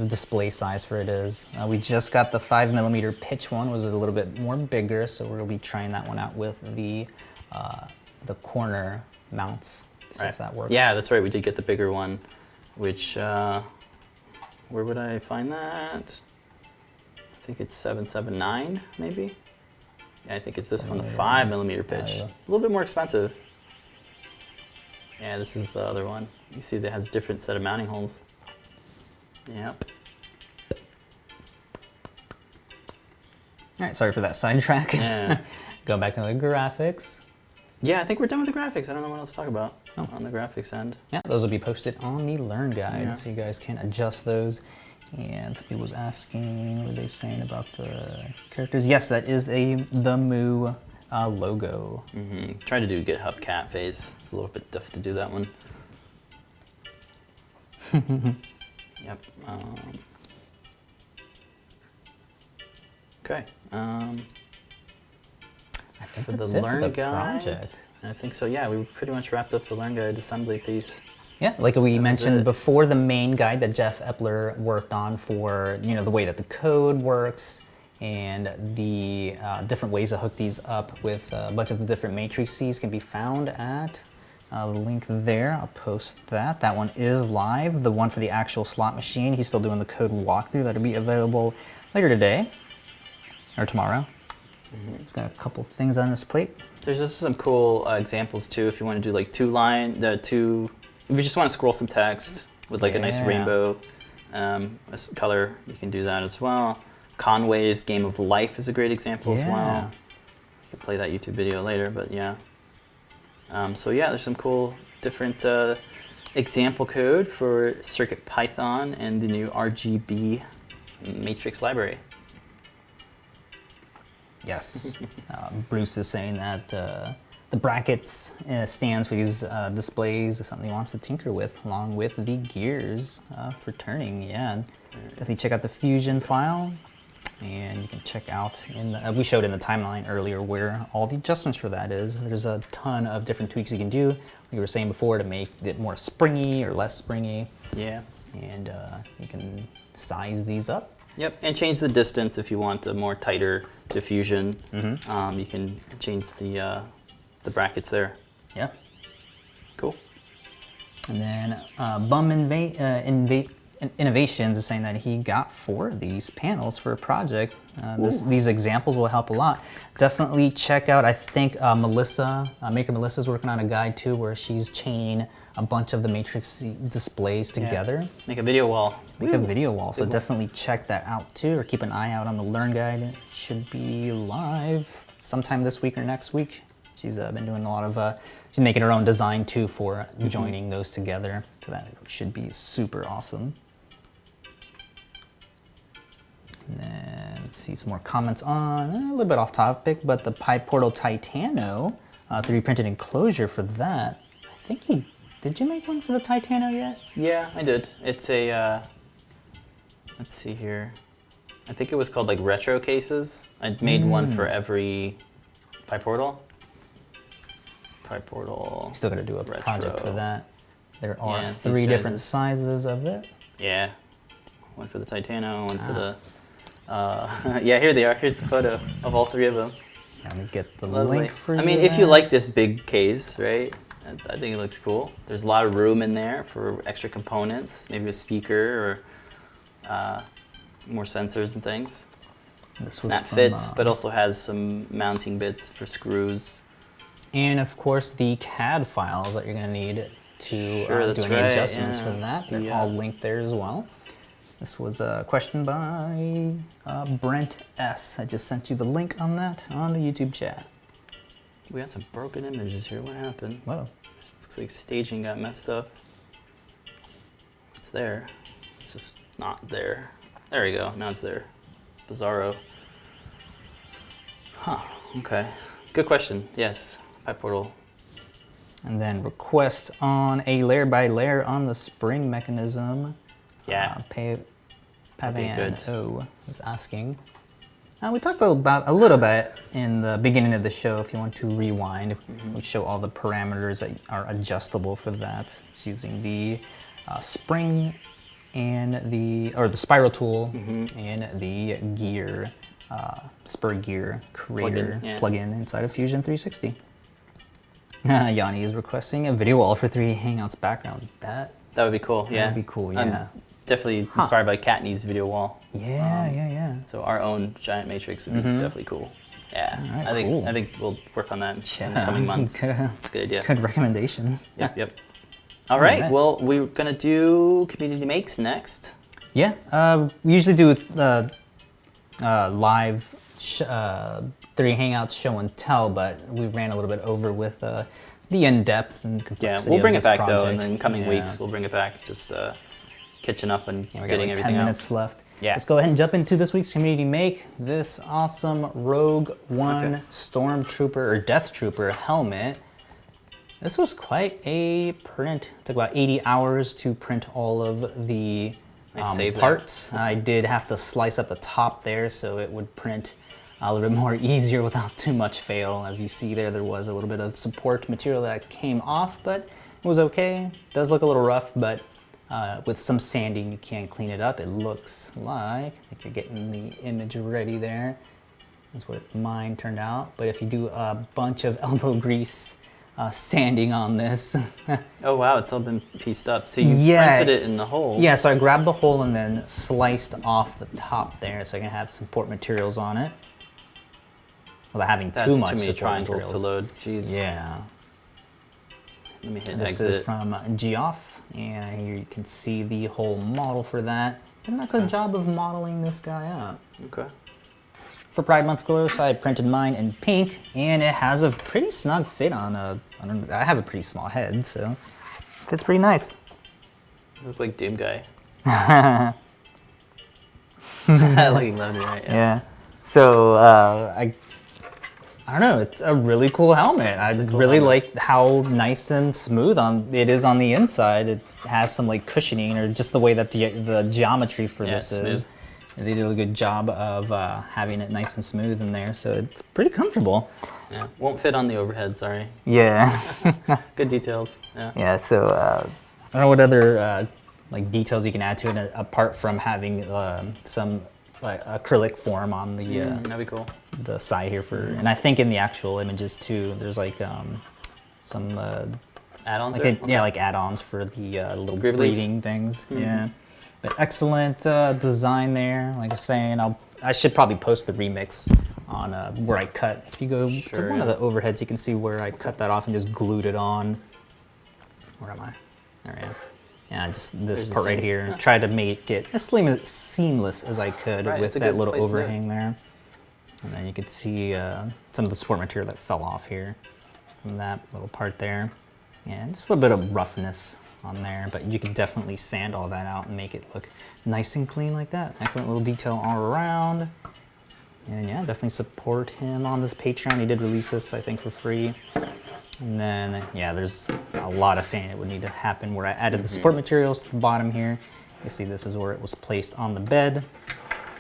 display size for it is. We just got the 5 millimeter pitch one, was a little bit more bigger, so we'll be trying that one out with the corner mounts. See if that works. Yeah, that's right. We did get the bigger one, which where would I find that? I think it's 779, maybe. Yeah, I think it's this one, the 5 millimeter pitch. A little bit more expensive. Yeah, this is the other one. You see that has different set of mounting holes. Yep. All right, sorry for that sidetrack. Yeah. Going back to the graphics. Yeah, I think we're done with the graphics. I don't know what else to talk about on the graphics end. Yeah, those will be posted on the Learn Guide, so you guys can adjust those. And people was asking, what are they saying about the characters? Yes, that is the Moo logo. Try to do GitHub cat face. It's a little bit tough to do that one. Yep. Okay. I think for that's the it Learn for the Guide. project. I think so. Yeah, we pretty much wrapped up the Learn Guide assembly piece. Yeah, like we mentioned it. before, the main guide that Jeff Epler worked on for the way that the code works and the different ways to hook these up with a bunch of the different matrices can be found at the link there. I'll post that. That one is live. The one for the actual slot machine, he's still doing the code walkthrough. That'll be available later today or tomorrow. It's got a couple things on this plate. There's just some cool examples too. If you want to do like if you just want to scroll some text with like a nice rainbow color, you can do that as well. Conway's Game of Life is a great example as well. You can play that YouTube video later, but yeah. So yeah, there's some cool different example code for CircuitPython and the new RGB Matrix library. Yes. Bruce is saying that the brackets stands for these displays is something he wants to tinker with, along with the gears for turning. Yeah, definitely check out the Fusion file, and you can check out we showed in the timeline earlier where all the adjustments for that is. There's a ton of different tweaks you can do, like we were saying before, to make it more springy or less springy. Yeah. And you can size these up. Yep, and change the distance if you want a more tighter diffusion. You can change the brackets there. Yeah. Cool. And then Innovations is saying that he got 4 of these panels for a project. These examples will help a lot. Definitely check out, I think Maker Melissa's working on a guide too, where she's chaining a bunch of the matrix displays together. Make a video wall. Make a video wall, so definitely check that out too, or keep an eye out on the Learn Guide. It should be live sometime this week or next week. She's been doing a lot of, she's making her own design too for joining those together, so that should be super awesome. And then let's see some more comments on, a little bit off topic, but the PyPortal Titano 3D printed enclosure for that, I think he Did you make one for the Titano yet? Yeah, I did. It's a, let's see here. I think it was called like retro cases. I made one for every PyPortal. PyPortal. Still got to do a retro. project for that. There are Yeah, 3 different sizes of it. Yeah, one for the Titano, one for the. Yeah, here they are. Here's the photo of all 3 of them. Let me get the Lovely. link for you. I mean, if you like this big case, right? I think it looks cool. There's a lot of room in there for extra components, maybe a speaker or more sensors and things. Snap fits, but also has some mounting bits for screws. And of course, the CAD files that you're going to need to do any adjustments for that. They're all linked there as well. This was a question by Brent S. I just sent you the link on that on the YouTube chat. We got some broken images here. What happened? Whoa. Looks like staging got messed up. It's there. It's just not there. There we go. Now it's there. Bizarro. Huh. Okay. Good question. Yes. PyPortal. And then request on a layer by layer on the spring mechanism. Yeah. PAM8302 is asking. We talked about a little bit in the beginning of the show. If you want to rewind, we show all the parameters that are adjustable for that. It's using the spring and the spiral tool and the gear, spur gear creator plugin inside of Fusion 360. Yanni is requesting a video wall for 3 Hangouts background. That would be cool. Yeah. That would be cool. Yeah. Definitely inspired by Katney's video wall. Yeah. So our own giant matrix would be definitely cool. Yeah, right, I think we'll work on that in the coming months. That's a good idea. Good recommendation. Yep. All right. Well, we're gonna do community makes next. Yeah. We usually do live 3 Hangouts show and tell, but we ran a little bit over with the in-depth and complexity. Yeah, we'll bring of it back project. though, and in coming weeks we'll bring it back. Just catching up and we got getting like everything 10 out. minutes left. Yeah. Let's go ahead and jump into this week's community make. This awesome Rogue One Stormtrooper or Death Trooper helmet. This was quite a print. It took about 80 hours to print all of the parts. I did have to slice up the top there so it would print a little bit more easier without too much fail. As you see there was a little bit of support material that came off, but it was okay. It does look a little rough, but with some sanding you can clean it up. It looks like, I think you're getting the image ready there. That's what mine turned out. But if you do a bunch of elbow grease sanding on this. Oh wow, it's all been pieced up. So you printed it in the hole. Yeah, so I grabbed the hole and then sliced off the top there so I can have support materials on it. Without having too much many support triangles materials. to load. Jeez. Yeah. Let me hit This exit. is from Geoff, and here you can see the whole model for that. And that's a job of modeling this guy up. Okay. For Pride Month, of course, I printed mine in pink, and it has a pretty snug fit on I have a pretty small head, so it fits pretty nice. You look like Doom Guy. I like loved it, right? Yeah. So I don't know. It's a really cool helmet. I really like how nice and smooth it is on the inside. It has some like cushioning, or just the way that the geometry for this is. Smooth. They did a good job of having it nice and smooth in there, so it's pretty comfortable. Yeah. Won't fit on the overhead. Sorry. Yeah. Good details. Yeah. Yeah. So I don't know what other like details you can add to it apart from having some acrylic form on the that'd be cool. the side here and I think in the actual images too, there's like some Add-ons. like add-ons for the little Gribblies. breathing things. Yeah, but excellent design there. Like I was saying, I should probably post the remix on where I cut. If you go to one of the overheads, you can see where I cut that off and just glued it on. Where am I? There I am. Yeah, just this part right here. Yeah. Tried to make it as seamless as I could with that little overhang there. And then you could see some of the support material that fell off here from that little part there. Yeah, just a little bit of roughness on there, but you can definitely sand all that out and make it look nice and clean like that. Excellent little detail all around. And yeah, definitely support him on this Patreon. He did release this, I think, for free. And then, yeah, there's a lot of saying it would need to happen where I added the support materials to the bottom here. You see this is where it was placed on the bed.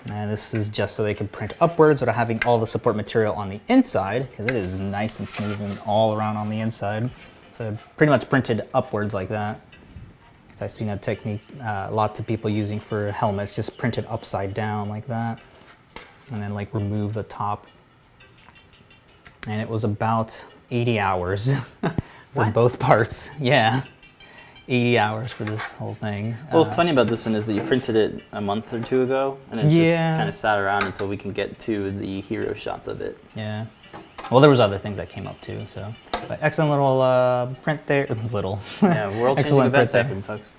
And this is just so they can print upwards without having all the support material on the inside, because it is nice and smooth and all around on the inside. So I pretty much printed upwards like that. I've seen a technique lots of people using for helmets, just print it upside down like that. And then like remove the top. And it was about 80 hours for both parts. Yeah, 80 hours for this whole thing. Well, what's funny about this one is that you printed it a month or two ago, and it just kind of sat around until we can get to the hero shots of it. Yeah. Well, there was other things that came up too, so. But excellent little print there. Little. Yeah, world-changing events happen, folks.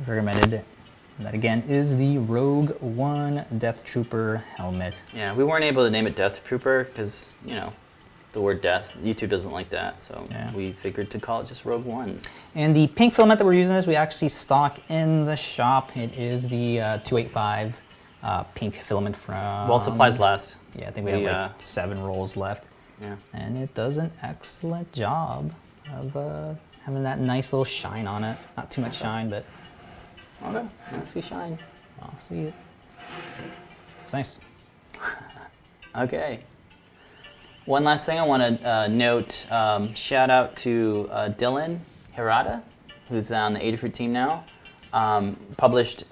Recommended. And that again is the Rogue One Death Trooper helmet. Yeah, we weren't able to name it Death Trooper because, you know, the word death, YouTube doesn't like that, so we figured to call it just Rogue One. And the pink filament that we're using we actually stock in the shop. It is the 285 pink filament from... While supplies last. Yeah, I think we have like 7 rolls left. Yeah. And it does an excellent job of having that nice little shine on it. Not too much shine, but... Okay, let's see shine. I'll see it. It's nice. Okay. One last thing I want to note, shout out to Dylan Hirata, who's on the Adafruit team now. Published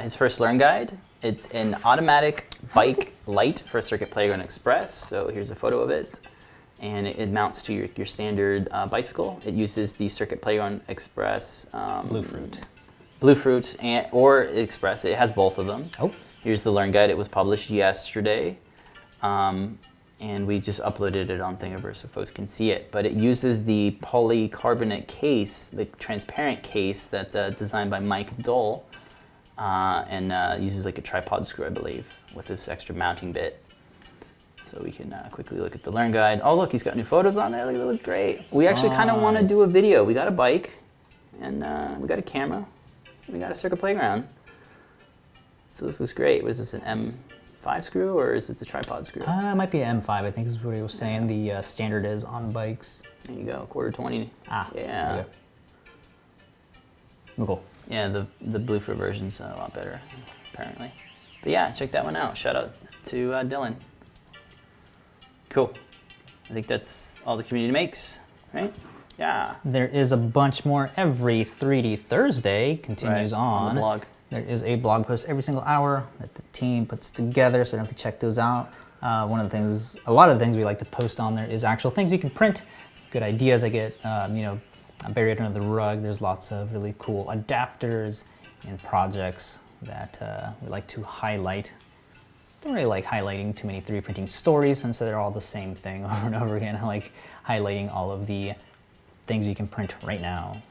his first Learn Guide. It's an automatic bike light for Circuit Playground Express. So here's a photo of it. And it mounts to your standard bicycle. It uses the Circuit Playground Express Bluefruit or Express. It has both of them. Oh. Here's the Learn Guide. It was published yesterday. And we just uploaded it on Thingiverse so folks can see it. But it uses the polycarbonate case, the transparent case that's designed by Mike Dole, and uses like a tripod screw, I believe, with this extra mounting bit. So we can quickly look at the Learn Guide. Oh, look, he's got new photos on there. Look, they look great. We actually kind of want to do a video. We got a bike, and we got a camera. We got a Circuit Playground. So this looks great. Was this an M5 screw, or is it the tripod screw? It might be an M5, I think is what he was saying. The standard is on bikes. There you go, quarter 20. Ah, yeah. Cool. Yeah, the Bluefruit version's a lot better, apparently. But yeah, check that one out. Shout out to Dylan. Cool. I think that's all the community makes, right? Yeah. There is a bunch more every 3D Thursday. Continues on the blog. There is a blog post every single hour that the team puts together, so you don't have to check those out. A lot of the things we like to post on there is actual things you can print, good ideas I get, buried under the rug. There's lots of really cool adapters and projects that we like to highlight. Don't really like highlighting too many 3D printing stories since they're all the same thing over and over again. I like highlighting all of the things you can print right now.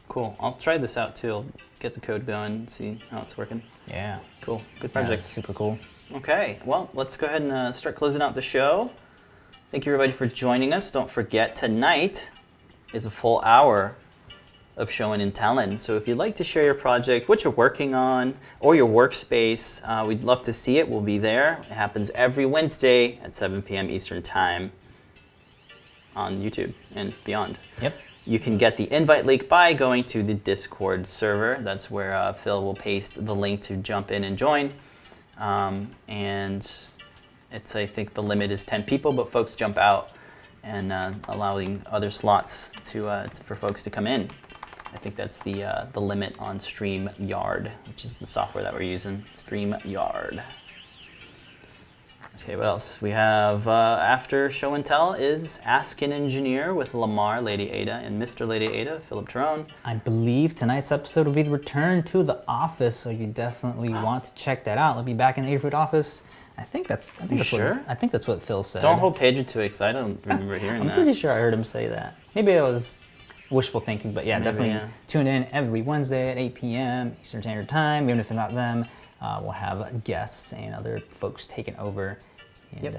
Cool. I'll try this out too. I'll get the code going and see how it's working. Yeah. Cool. Good project. Yeah, super cool. Okay. Well, let's go ahead and start closing out the show. Thank you everybody for joining us. Don't forget, tonight is a full hour of showing and telling. So if you'd like to share your project, what you're working on, or your workspace, we'd love to see it. We'll be there. It happens every Wednesday at 7 p.m. Eastern Time on YouTube and beyond. Yep. You can get the invite link by going to the Discord server. That's where Phil will paste the link to jump in and join. And it's, I think the limit is 10 people, but folks jump out and allowing other slots for folks to come in. I think that's the limit on StreamYard, which is the software that we're using, StreamYard. Okay, what else? We have, after show and tell is Ask an Engineer with Lamar, Lady Ada, and Mr. Lady Ada, Philip Tyrone. I believe tonight's episode will be the return to the office, so you definitely want to check that out. I'll be back in the Adafruit office. I think that's what Phil said. Don't hold Pedro to it, because I don't remember hearing that. I'm pretty sure I heard him say that. Maybe it was wishful thinking, but yeah, definitely tune in every Wednesday at 8 p.m. Eastern Standard Time. Even if it's not them, we'll have guests and other folks taking over. And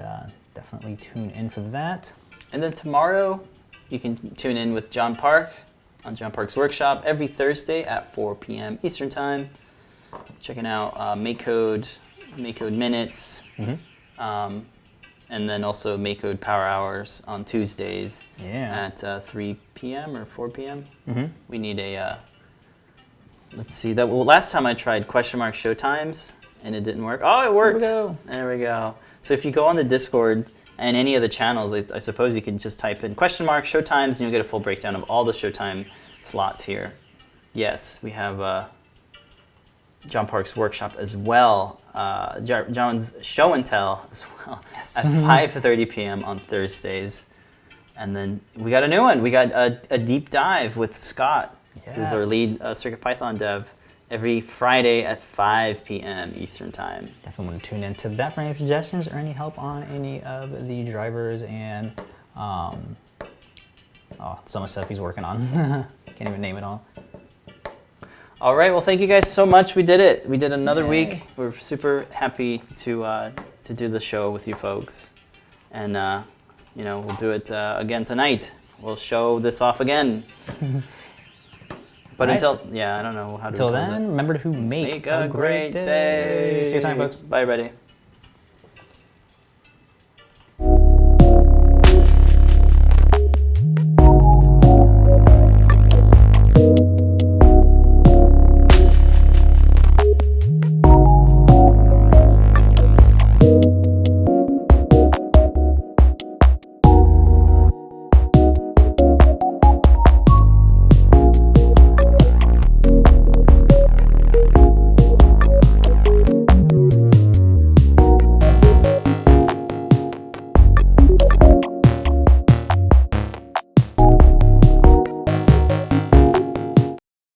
definitely tune in for that. And then tomorrow, you can tune in with John Park on John Park's Workshop every Thursday at 4 p.m. Eastern Time. Checking out MakeCode Minutes, And then also MakeCode Power Hours on Tuesdays Yeah. at 3 p.m. or 4 p.m. Mm-hmm. We need a, let's see, last time I tried question mark showtimes and it didn't work. Oh, it worked. There we go. There we go. So if you go on the Discord and any of the channels, I suppose you can just type in question mark showtimes and you'll get a full breakdown of all the showtime slots here. Yes, we have John Park's workshop as well. John's show and tell as well at 5:30 p.m. on Thursdays. And then we got a new one. We got a deep dive with Scott, who's our lead CircuitPython dev, every Friday at 5 p.m. Eastern Time. Definitely want to tune into that for any suggestions or any help on any of the drivers and so much stuff he's working on. Can't even name it all. All right, well, thank you guys so much. We did it. We did another week. We're super happy to do the show with you folks. And, we'll do it again tonight. We'll show this off again. But I don't know how to Until then, remember to make a great day. See you time, folks. Bye, everybody.